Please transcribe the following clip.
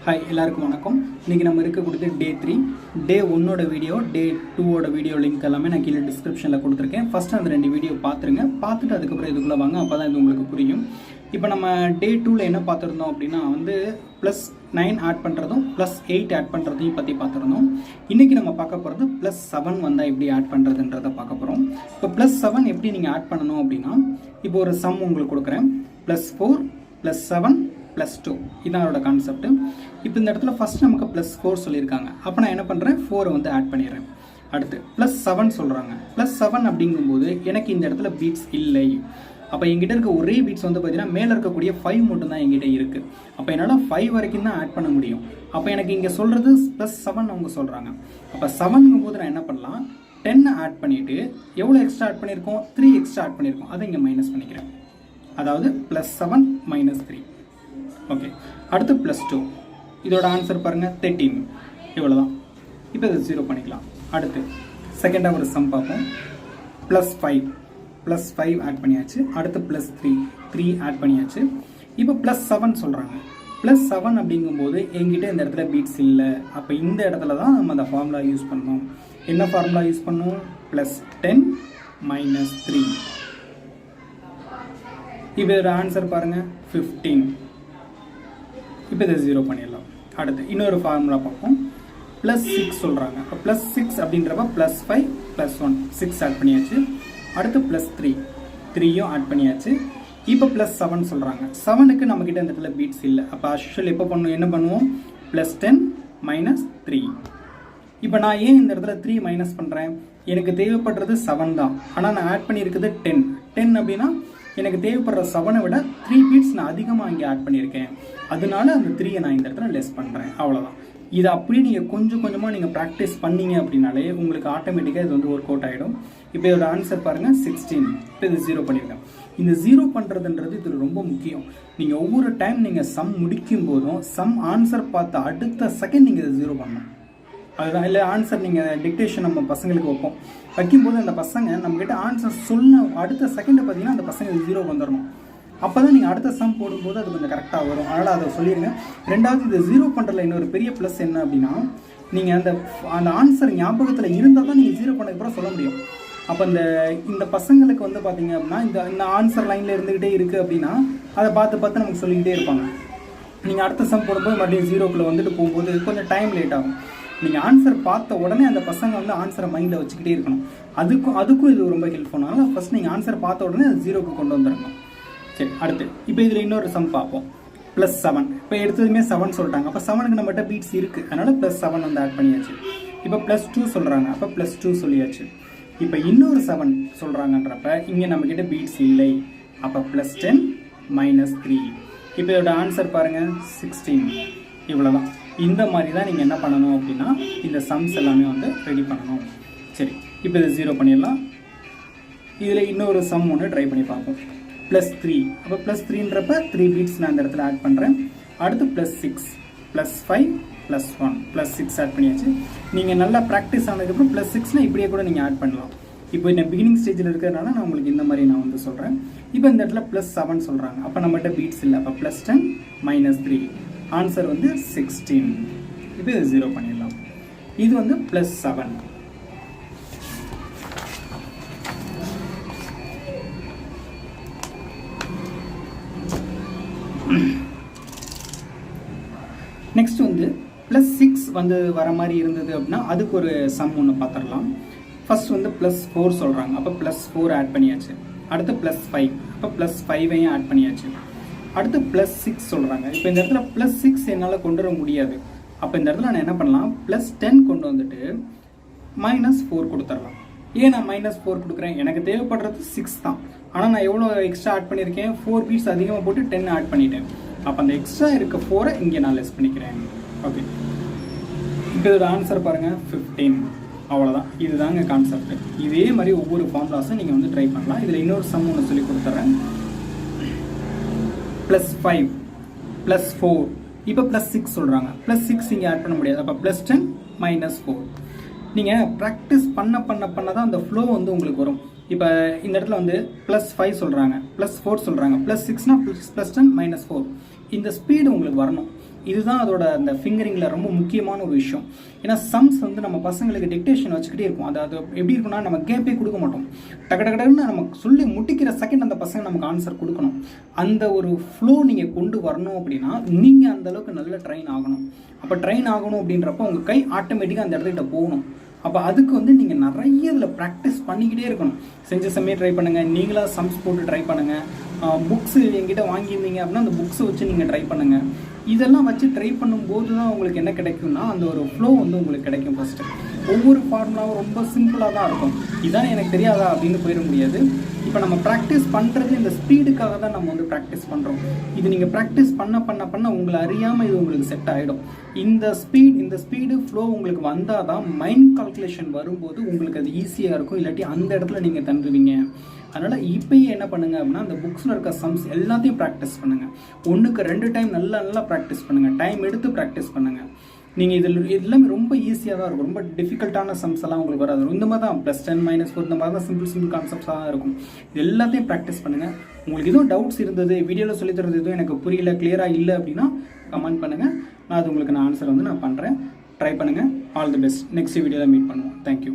Hi, எல்லாருக்கும் வணக்கம். இன்னைக்கு நம்ம இருக்கக்கூடிய டே 3, டே 1 ஓட வீடியோ, டே 2 ஓட வீடியோ லிங்க் எல்லாமே நான் கீழ டிஸ்கிரிப்ஷன்ல கொடுத்திருக்கேன். ஃபர்ஸ்ட் அந்த ரெண்டு வீடியோ பாத்துருங்க. பார்த்துட்டு அதுக்கு அப்புறம் இதுக்குள்ள வாங்க. அப்பதான் இது உங்களுக்கு புரியும். இப்போ நம்ம டே 2ல என்ன பார்த்திருந்தோம் அப்படினா வந்து +9 ஆட் பண்றதும் +8 ஆட் பண்றதையும் பத்தி பார்த்திருந்தோம். இன்னைக்கு நம்ம பார்க்க போறது +7 வந்தா எப்படி ஆட் பண்றதுன்றத பார்க்க போறோம். இப்போ +7 எப்படி நீங்க ஆட் பண்ணனும் அப்படினா இப்போ ஒரு சம் உங்களுக்கு கொடுக்கிறேன். +4 +7 +2 இதான் அதோட கான்செப்ட். இப்போ இந்த இடத்துல ஃபர்ஸ்ட் நமக்கு +4 சொல்லியிருக்காங்க. அப்போ நான் என்ன பண்ணுறேன், 4 வந்து ஆட் பண்ணிடுறேன். அடுத்து +7 சொல்கிறாங்க. +7 அப்படிங்கும்போது எனக்கு இந்த இடத்துல பீட்ஸ் இல்லை. அப்போ எங்கிட்ட இருக்க ஒரே பீட்ஸ் வந்து பார்த்தீங்கன்னா மேலே இருக்கக்கூடிய 5 மட்டும் தான் எங்கிட்ட இருக்குது. அப்போ என்னால் 5 வரைக்கும் தான் ஆட் பண்ண முடியும். அப்போ எனக்கு இங்கே சொல்கிறது +7 அவங்க சொல்கிறாங்க. அப்போ 7ங்கும் போது நான் என்ன பண்ணலாம், 10 ஆட் பண்ணிவிட்டு எவ்வளோ எக்ஸ்ட்ரா ஆட் பண்ணியிருக்கோம், 3 எக்ஸ்ட்ரா ஆட் பண்ணியிருக்கோம். அதை இங்கே மைனஸ் பண்ணிக்கிறேன். அதாவது +7 - 3. ஓகே, அடுத்து +2. இதோட ஆன்சர் பாருங்க 13. இவ்வளோதான். இப்போ இதை 0 பண்ணிக்கலாம். அடுத்து செகண்டாக ஒரு சம் பார்ப்போம். +5 ஆட் பண்ணியாச்சு. அடுத்து +3 ஆட் பண்ணியாச்சு. இப்போ +7 சொல்கிறாங்க. +7 அப்படிங்கும்போது எங்கிட்ட இந்த இடத்துல பீட்ஸ் இல்லை. அப்போ இந்த இடத்துல தான் நம்ம அந்த ஃபார்முலா யூஸ் பண்ணணும். என்ன ஃபார்முலா யூஸ் பண்ணணும், +10 - 3. இப்போ இதோட ஆன்சர் பாருங்க 15. இப்போ இதை 0 பண்ணிடலாம். அடுத்து இன்னொரு ஃபார்முலா பார்ப்போம். +6 சொல்கிறாங்க. அப்போ +6 அப்படின்றப்ப +5 +1 6 ஆட் பண்ணியாச்சு. அடுத்து +3யும் ஆட் பண்ணியாச்சு. இப்போ +7 சொல்கிறாங்க. 7க்கு நம்மக்கிட்ட இந்த இடத்துல பீட்ஸ் இல்லை. அப்போ ஆக்சுவல் எப்போ என்ன பண்ணுவோம், +10 - 3. இப்போ நான் ஏன் இந்த இடத்துல 3 மைனஸ் பண்ணுறேன், எனக்கு தேவைப்படுறது 7 தான். ஆனால் நான் ஆட் பண்ணியிருக்கிறது 10 அப்படின்னா எனக்கு தேவைப்படுற 7ஐ விட 3 பீட்ஸ் நான் அதிகமாக இங்கே ஆட் பண்ணியிருக்கேன். அதனால அந்த 3ஐ நான் இந்த இடத்துல லெஸ் பண்ணுறேன். அவ்வளோதான். இதை அப்படியே நீங்கள் கொஞ்சம் கொஞ்சமாக நீங்கள் ப்ராக்டிஸ் பண்ணீங்க அப்படின்னாலே உங்களுக்கு ஆட்டோமேட்டிக்காக இது வந்து ஒர்க் அவுட் ஆகிடும். இப்போ இதோட ஆன்சர் பாருங்கள் 16. இப்போ இது 0 பண்ணியிருக்கேன். இந்த 0 பண்ணுறதுன்றது இது ரொம்ப முக்கியம். நீங்கள் ஒவ்வொரு டைம் நீங்கள் சம் முடிக்கும் போதும் சம் ஆன்சர் பார்த்த அடுத்த செகண்ட் நீங்கள் இதை 0 பண்ணணும். அதுதான். இல்லை ஆன்சர் நீங்கள் டிக்டேஷன் நம்ம பசங்களுக்கு வைக்கும்போது அந்த பசங்க நம்மக்கிட்ட ஆன்சர் சொன்ன அடுத்த செகண்டை பார்த்தீங்கன்னா அந்த பசங்க 0 வந்துடணும். அப்போ தான் நீங்கள் அடுத்த சம் போடும்போது அது கொஞ்சம் கரெக்டாக வரும். அதனால் அதை சொல்லிடுங்க. ரெண்டாவது, இது 0 பண்ணுறதுல இன்னொரு பெரிய ப்ளஸ் என்ன அப்படின்னா, நீங்கள் அந்த ஆன்சர் ஞாபகத்தில் இருந்தால் தான் நீங்கள் 0 பண்ணதுக்கப்புறம் சொல்ல முடியும். அப்போ இந்த பசங்களுக்கு வந்து பார்த்தீங்க அப்படின்னா இந்த ஆன்சர் லைனில் இருந்துக்கிட்டே இருக்குது அப்படின்னா அதை பார்த்து நமக்கு சொல்லிக்கிட்டே இருப்பாங்க. நீங்கள் அடுத்த சம் போடும்போது மறுபடியும் 0க்குள்ளே வந்துட்டு போகும்போது கொஞ்சம் டைம் லேட் ஆகும். நீங்கள் ஆன்சர் பார்த்த உடனே அந்த பசங்க வந்து ஆன்சரை மைண்டில் வச்சுக்கிட்டே இருக்கணும். அதுக்கும் இது ரொம்ப ஹெல்ப் பண்ணாலும் ஃபர்ஸ்ட் நீங்கள் ஆன்சர் பார்த்த உடனே அது 0க்கு கொண்டு வந்துடணும். சரி, அடுத்து இப்போ இதில் இன்னொரு சம் பார்ப்போம். +7. இப்போ எடுத்ததுமே 7 சொல்லிட்டாங்க. அப்போ 7க்கு நம்மகிட்ட பீட்ஸ் இருக்குது. அதனால் +7 வந்து ஆட் பண்ணியாச்சு. இப்போ +2 சொல்கிறாங்க. அப்போ +2 சொல்லியாச்சு. இப்போ இன்னொரு 7 சொல்கிறாங்கன்றப்ப இங்கே நம்மக்கிட்ட பீட்ஸ் இல்லை. அப்போ +10 - 3. இப்போ இதோட ஆன்சர் பாருங்கள் 16. இவ்வளோதான். இந்த மாதிரி தான் நீங்கள் என்ன பண்ணணும் அப்படின்னா இந்த சம்ஸ் எல்லாமே வந்து ரெடி பண்ணணும். சரி, இப்போ இதை 0 பண்ணிடலாம். இதில் இன்னொரு சம் ஒன்று ட்ரை பண்ணி பார்ப்போம். +3. அப்போ +3ன்றப்ப 3 பீட்ஸ் நான் இந்த இடத்துல ஆட் பண்ணுறேன். அடுத்து +6 +5 +1 +6 ஆட் பண்ணியாச்சு. நீங்கள் நல்லா ப்ராக்டிஸ் ஆனதுக்கப்புறம் +6னால் இப்படியே கூட நீங்கள் ஆட் பண்ணலாம். இப்போ இந்த பிகினிங் ஸ்டேஜில் இருக்கிறதுனால நான் உங்களுக்கு இந்த மாதிரி நான் வந்து சொல்கிறேன். இப்போ இந்த இடத்துல +7 சொல்கிறாங்க. அப்போ நம்மகிட்ட பீட்ஸ் இல்லை. அப்போ +10 - 3. ஆன்சர் வந்து 16. இப்போ இது 0 பண்ணிடலாம். இது வந்து +7. நெக்ஸ்ட் வந்து +6 வந்து வர மாதிரி இருந்தது அப்படின்னா அதுக்கு ஒரு சம் ஒன்று பார்த்துடலாம். ஃபர்ஸ்ட் வந்து +4 சொல்கிறாங்க. அப்போ +4 ஆட் பண்ணியாச்சு. அடுத்து +5. அப்போ +5ஐயும் ஆட் பண்ணியாச்சு. அடுத்து +6 சொல்கிறாங்க. இப்போ இந்த இடத்துல +6 என்னால் கொண்டு வர முடியாது. அப்போ இந்த இடத்துல நான் என்ன பண்ணலாம், +10 கொண்டு வந்துட்டு -4 கொடுத்துடலாம். ஏன் நான் -4 கொடுக்குறேன், எனக்கு தேவைப்படுறது 6 தான். ஆனால் நான் எவ்வளோ எக்ஸ்ட்ரா ஆட் பண்ணியிருக்கேன், 4 பீட்ஸ் அதிகமாக போட்டு 10 ஆட் பண்ணிட்டேன். அப்போ அந்த எக்ஸ்ட்ரா இருக்க 4ஐ இங்கே நான் லெஸ் பண்ணிக்கிறேன். ஓகே, இப்போ இதோட ஆன்சர் பாருங்கள் 15. அவ்வளோதான். இதுதாங்க கான்செப்ட். இதே மாதிரி ஒவ்வொரு ஃபார்முலாஸும் நீங்கள் வந்து ட்ரை பண்ணலாம். இதில் இன்னொரு சம் ஒன்று சொல்லி கொடுத்துட்றேன். +5 +4. இப்போ +6 சொல்கிறாங்க. +6 இங்கே ஆட் பண்ண முடியாது. அப்போ +10 - 4. நீங்கள் ப்ராக்டிஸ் பண்ண தான் அந்த ஃப்ளோ வந்து உங்களுக்கு வரும். இப்போ இந்த இடத்துல வந்து +5 சொல்கிறாங்க, +4 சொல்கிறாங்க, +6னா +10 - 4. இந்த ஸ்பீடு உங்களுக்கு வரணும். இதுதான் அதோட அந்த ஃபிங்கரிங்கில் ரொம்ப முக்கியமான ஒரு விஷயம். ஏன்னா சம்ஸ் வந்து நம்ம பசங்களுக்கு டிக்டேஷன் வச்சுக்கிட்டே இருக்கும். அது எப்படி இருக்குன்னா நம்ம கேப்பே கொடுக்க மாட்டோம். டக்குன்னு நமக்கு சொல்லி முட்டிக்கிற செகண்ட் அந்த பசங்க நமக்கு ஆன்சர் கொடுக்கணும். அந்த ஒரு ஃப்ளோ நீங்கள் கொண்டு வரணும் அப்படின்னா நீங்கள் அந்தளவுக்கு நல்ல ட்ரெயின் ஆகணும். அப்போ ட்ரெயின் ஆகணும் அப்படின்றப்ப உங்கள் கை ஆட்டோமேட்டிக்காக அந்த இடத்துக்கிட்ட போகணும். அப்போ அதுக்கு வந்து நீங்கள் நிறைய இதில் ப்ராக்டிஸ் பண்ணிக்கிட்டே இருக்கணும். செஞ்ச சமயம் ட்ரை பண்ணுங்கள், நீங்களாக சம்ஸ் போட்டு ட்ரை பண்ணுங்கள். புக்ஸு என்கிட்ட வாங்கியிருந்தீங்க அப்படின்னா அந்த புக்ஸை வச்சு நீங்கள் ட்ரை பண்ணுங்கள். இதெல்லாம் வச்சு ட்ரை பண்ணும்போது தான் உங்களுக்கு என்ன கிடைக்கும்னா அந்த ஒரு ஃப்ளோ வந்து உங்களுக்கு கிடைக்கும். ஃபஸ்ட்டு ஒவ்வொரு ஃபார்முலாவும் ரொம்ப சிம்பிளாக தான் இருக்கும். இதான் எனக்கு தெரியாதா அப்படின்னு போயிட முடியாது. இப்போ நம்ம ப்ராக்டிஸ் பண்ணுறது இந்த ஸ்பீடுக்காக தான் நம்ம வந்து ப்ராக்டிஸ் பண்ணுறோம். இது நீங்கள் ப்ராக்டிஸ் பண்ண உங்களை அறியாமல் இது உங்களுக்கு செட் ஆகிடும். இந்த ஸ்பீடு ஃப்ளோ உங்களுக்கு வந்தால் தான் மைண்ட் கால்குலேஷன் வரும்போது உங்களுக்கு அது ஈஸியாக இருக்கும். இல்லாட்டி அந்த இடத்துல நீங்கள் தந்துடுவீங்க. அதனால் இப்போயே என்ன பண்ணுங்கள் அப்படின்னா அந்த புக்ஸில் இருக்க சம்ஸ் எல்லாத்தையும் ப்ராக்டிஸ் பண்ணுங்கள். 1க்கு 2 டைம் நல்லா ப்ராக்டிஸ் பண்ணுங்கள். டைம் எடுத்து ப்ராக்டிஸ் பண்ணுங்கள். நீங்கள் இதில் எல்லாமே ரொம்ப ஈஸியாக தான் இருக்கும். ரொம்ப டிஃபிகல்ட்டான சம்ஸ் எல்லாம் உங்களுக்கு வராது. இந்த மாதிரி தான் +10 -4 இந்த மாதிரி தான் சிம்பிள் கான்செப்ட்ஸாக தான் இருக்கும். இது எல்லாத்தையும் ப்ராக்டிஸ் பண்ணுங்கள். உங்களுக்கு எதுவும் டவுட்ஸ் இருந்தது, வீடியோவில் சொல்லித்தரது எதுவும் எனக்கு புரியல, கிளியராக இல்லை அப்படின்னா கமெண்ட் பண்ணுங்கள். நான் அது உங்களுக்கு ஆன்சர் வந்து நான் பண்ணுறேன். ட்ரை பண்ணுங்கள். All the best. நெக்ஸ்ட் வீடியோவில் மீட் பண்ணுவோம். தேங்க்யூ.